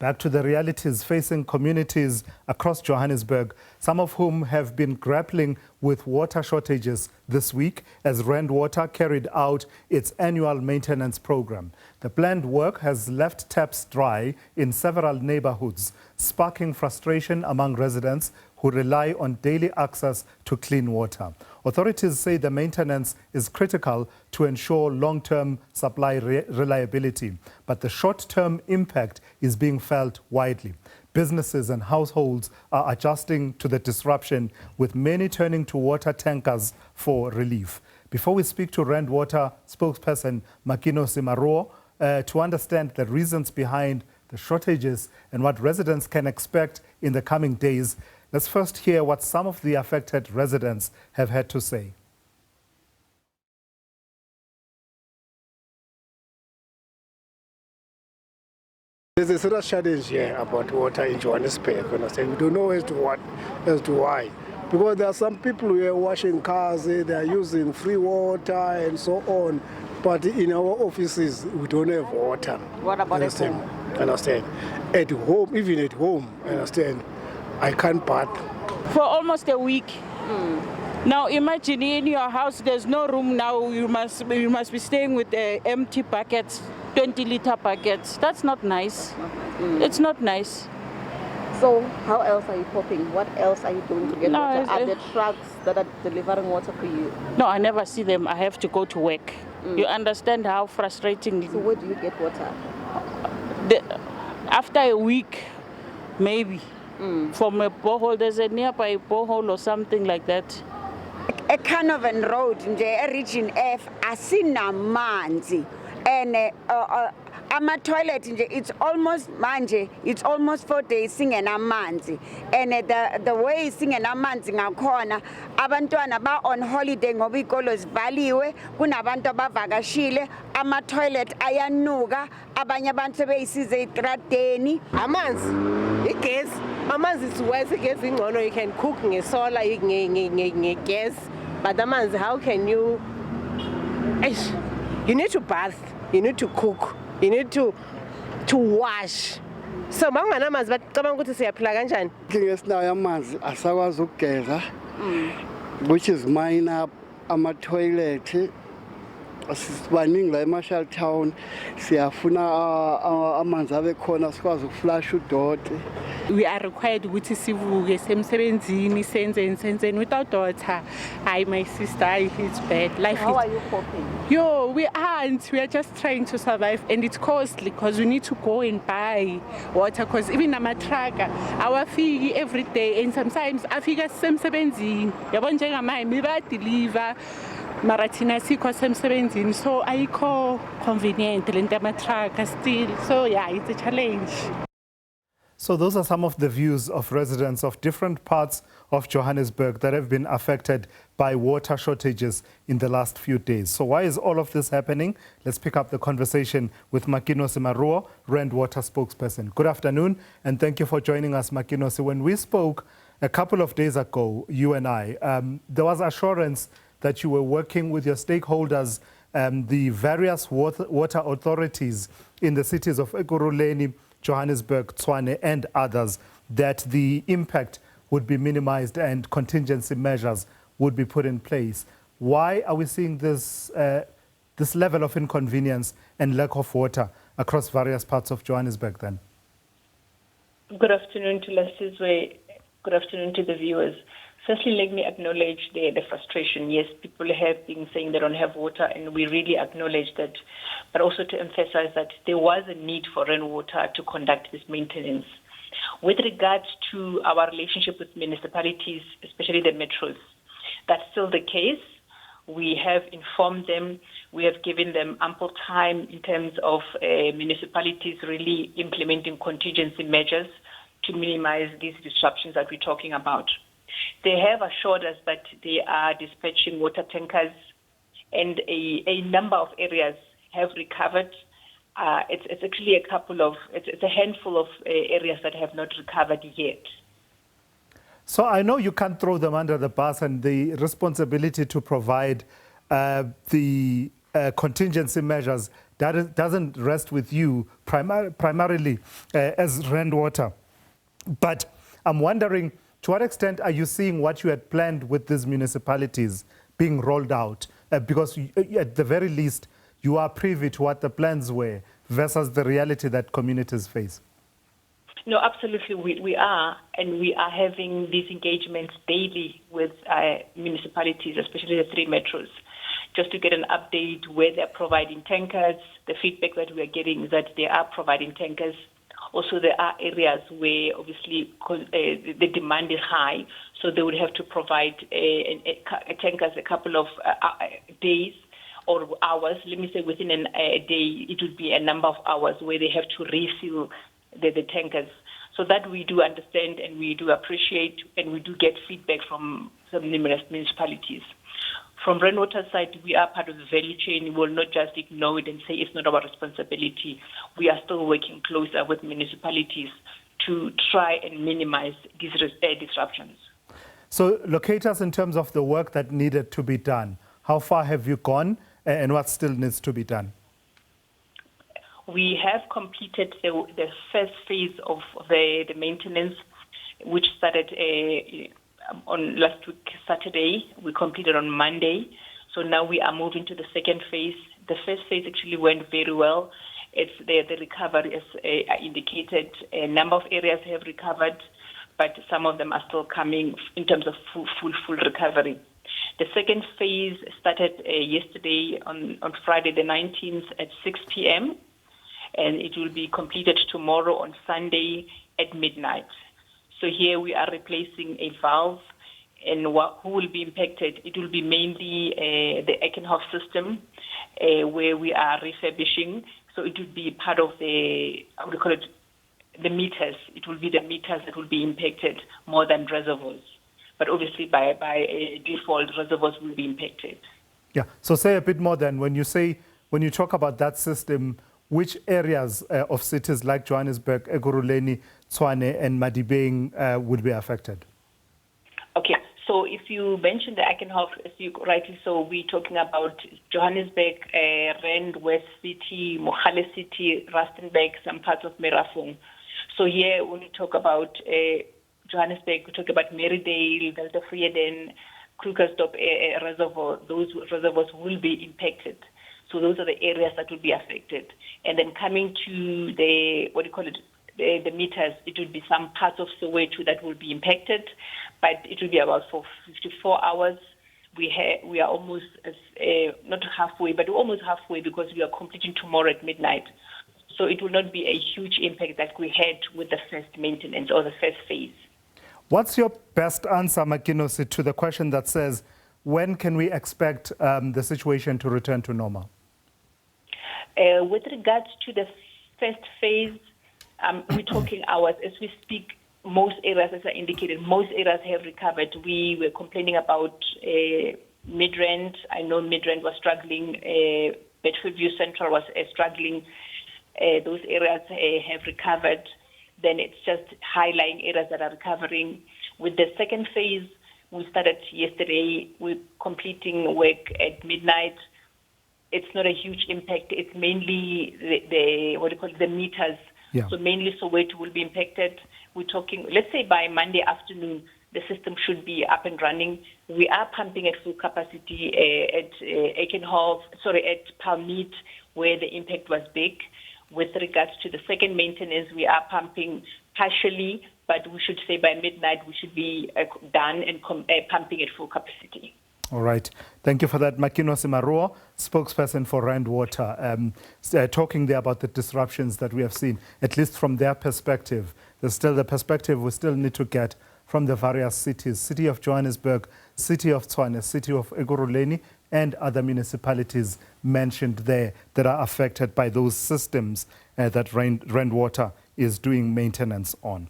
Back to the realities facing communities across Johannesburg, some of whom have been grappling with water shortages this week as Rand Water carried out its annual maintenance program. The planned work has left taps dry in several neighbourhoods, sparking frustration among residents who rely on daily access to clean water. Authorities say the maintenance is critical to ensure long-term supply reliability, but the short-term impact is being felt widely. Businesses and households are adjusting to the disruption, with many turning to water tankers for relief. Before we speak to Rand Water spokesperson Makenosi Maroo to understand the reasons behind the shortages and what residents can expect in the coming days, let's first hear what some of the affected residents have had to say. There's a serious challenge here about water in Johannesburg. We don't know as to why. Because there are some people who are washing cars, they are using free water and so on. But in our offices, we don't have water. What about at home? Understand? At home, even at home, understand? I can't bath. For almost a week. Now imagine in your house there's no room now. You must be staying with empty buckets, 20-liter buckets. That's not nice. It's not nice. So how else are you coping? What else are you doing to get water? Are there trucks that are delivering water for you? No, I never see them. I have to go to work. You understand how frustrating. So where do you get water? After a week, maybe. From a borehole, there's a nearby borehole or something like that. A Canavan Road in the region F, asinamanzi, and ama toilet it's almost 4 days singing amanzi, and the way singing amanzi ngakhona abantwana ba on holiday ngoba ikolo zivaliwe, kunabantu abavakashile, ama toilet ayanuka, abanye abantu beyisize etradeni. Amanzi igesi, amanzi is worse, igesi ingcono, you can cook ngesolar ngegas, but amanzi, how can you need to bath, you need to cook, you need to wash. So mangana amanzi bacabanga ukuthi siyaphila kanjani? Ngesinayo amanzi asakwazi ukugeza, which is minor, ama toilet. Sibaningi la eMarshall Town, siyafuna amanzi abe khona sikwazi ukuflash udoti. We are required ukuthi sivuke semsebenzini senze without water. My sister, it's bad. Life. How are you coping? We are just trying to survive, and it's costly because we need to go and buy water, because even I'm a trucker, our fee every day, and sometimes I figure semsebenzini yabona njengamanje ba deliver marathina sikho semsebenzini, so ayikho convenient lento ama-trucker still, so yeah, it's a challenge. So those are some of the views of residents of different parts of Johannesburg that have been affected by water shortages in the last few days. So why is all of this happening? Let's pick up the conversation with Makenosi Maroo, Rand Water spokesperson. Good afternoon, and thank you for joining us, Makenosi. When we spoke a couple of days ago, you and I, there was assurance that you were working with your stakeholders, the various water authorities in the cities of Ekurhuleni, Johannesburg, Tshwane, and others, that the impact would be minimized and contingency measures would be put in place. Why are we seeing this level of inconvenience and lack of water across various parts of Johannesburg then? Good afternoon to Lasizwe. Good afternoon to the viewers. Firstly, let me acknowledge the frustration. Yes, people have been saying they don't have water, and we really acknowledge that, but also to emphasize that there was a need for rainwater to conduct this maintenance. With regards to our relationship with municipalities, especially the metros, that's still the case. We have informed them, we have given them ample time in terms of municipalities really implementing contingency measures to minimize these disruptions that we're talking about. They have assured us that they are dispatching water tankers, and a number of areas have recovered. It's actually it's a handful of areas that have not recovered yet. So I know you can't throw them under the bus, and the responsibility to provide the contingency measures doesn't rest with you primarily as Rand Water. But I'm wondering, to what extent are you seeing what you had planned with these municipalities being rolled out? Because at the very least, you are privy to what the plans were versus the reality that communities face. No, absolutely, we are, and we are having these engagements daily with municipalities, especially the 3 metros, just to get an update where they're providing tankers. The feedback that we are getting is that they are providing tankers. Also, there are areas where obviously the demand is high, so they would have to provide tankers a couple of days or hours. Let me say within a day, it would be a number of hours where they have to refill the tankers. So that we do understand and we do appreciate, and we do get feedback from some municipalities. From Rand Water's side, we are part of the value chain. We will not just ignore it and say it's not our responsibility. We are still working closer with municipalities to try and minimize these disruptions. So locate us in terms of the work that needed to be done. How far have you gone and what still needs to be done? We have completed the first phase of the maintenance, which started on last week, Saturday. We completed on Monday. So now we are moving to the second phase. The first phase actually went very well. It's the recovery, as indicated. A number of areas have recovered, but some of them are still coming in terms of full recovery. The second phase started yesterday on Friday the 19th at 6 p.m., and it will be completed tomorrow on Sunday at midnight. So here we are replacing a valve, and who will be impacted? It will be mainly the Ekenhof system, where we are refurbishing. So it will be part of the, how would you call it, the meters. It will be the meters that will be impacted more than reservoirs. But obviously by default, reservoirs will be impacted. Yeah, so say a bit more then. When you talk about that system, which areas of cities like Johannesburg, Ekurhuleni, Tshwane and Madibeng would be affected? Okay, so if you mention the Ekenhof, as you rightly so, we're talking about Johannesburg, Rand, West City, Mogale City, Rustenburg, some parts of Merafung. So here, when we talk about Johannesburg, we talk about Merridale, Delta Vreden, Krugersdorp reservoir. Those reservoirs will be impacted. So those are the areas that will be affected. And then coming to the, the meters, it will be some parts of Soweto that will be impacted, but it will be about for 54 hours. We are almost, not halfway, but almost halfway because we are completing tomorrow at midnight. So it will not be a huge impact that we had with the first maintenance or the first phase. What's your best answer, Makenosi, to the question that says, when can we expect the situation to return to normal? With regards to the first phase, we're talking hours. As we speak, most areas, as I indicated, most areas have recovered. We were complaining about Midrand. I know Midrand was struggling. Bedford View Central was struggling. Those areas have recovered. Then it's just high-lying areas that are recovering. With the second phase, we started yesterday. We're completing work at midnight. It's not a huge impact. It's mainly the meters. Yeah. So mainly Soweto will be impacted. We're talking, let's say by Monday afternoon, the system should be up and running. We are pumping at full capacity at at Palmeet, where the impact was big. With regards to the second maintenance, we are pumping partially, but we should say by midnight we should be done and pumping at full capacity. All right. Thank you for that. Makenosi Maroo, spokesperson for Rand Water, talking there about the disruptions that we have seen, at least from their perspective. There's still the perspective we still need to get from the various cities, City of Johannesburg, City of Tshwane, City of Ekurhuleni, and other municipalities mentioned there that are affected by those systems that Rand Water is doing maintenance on.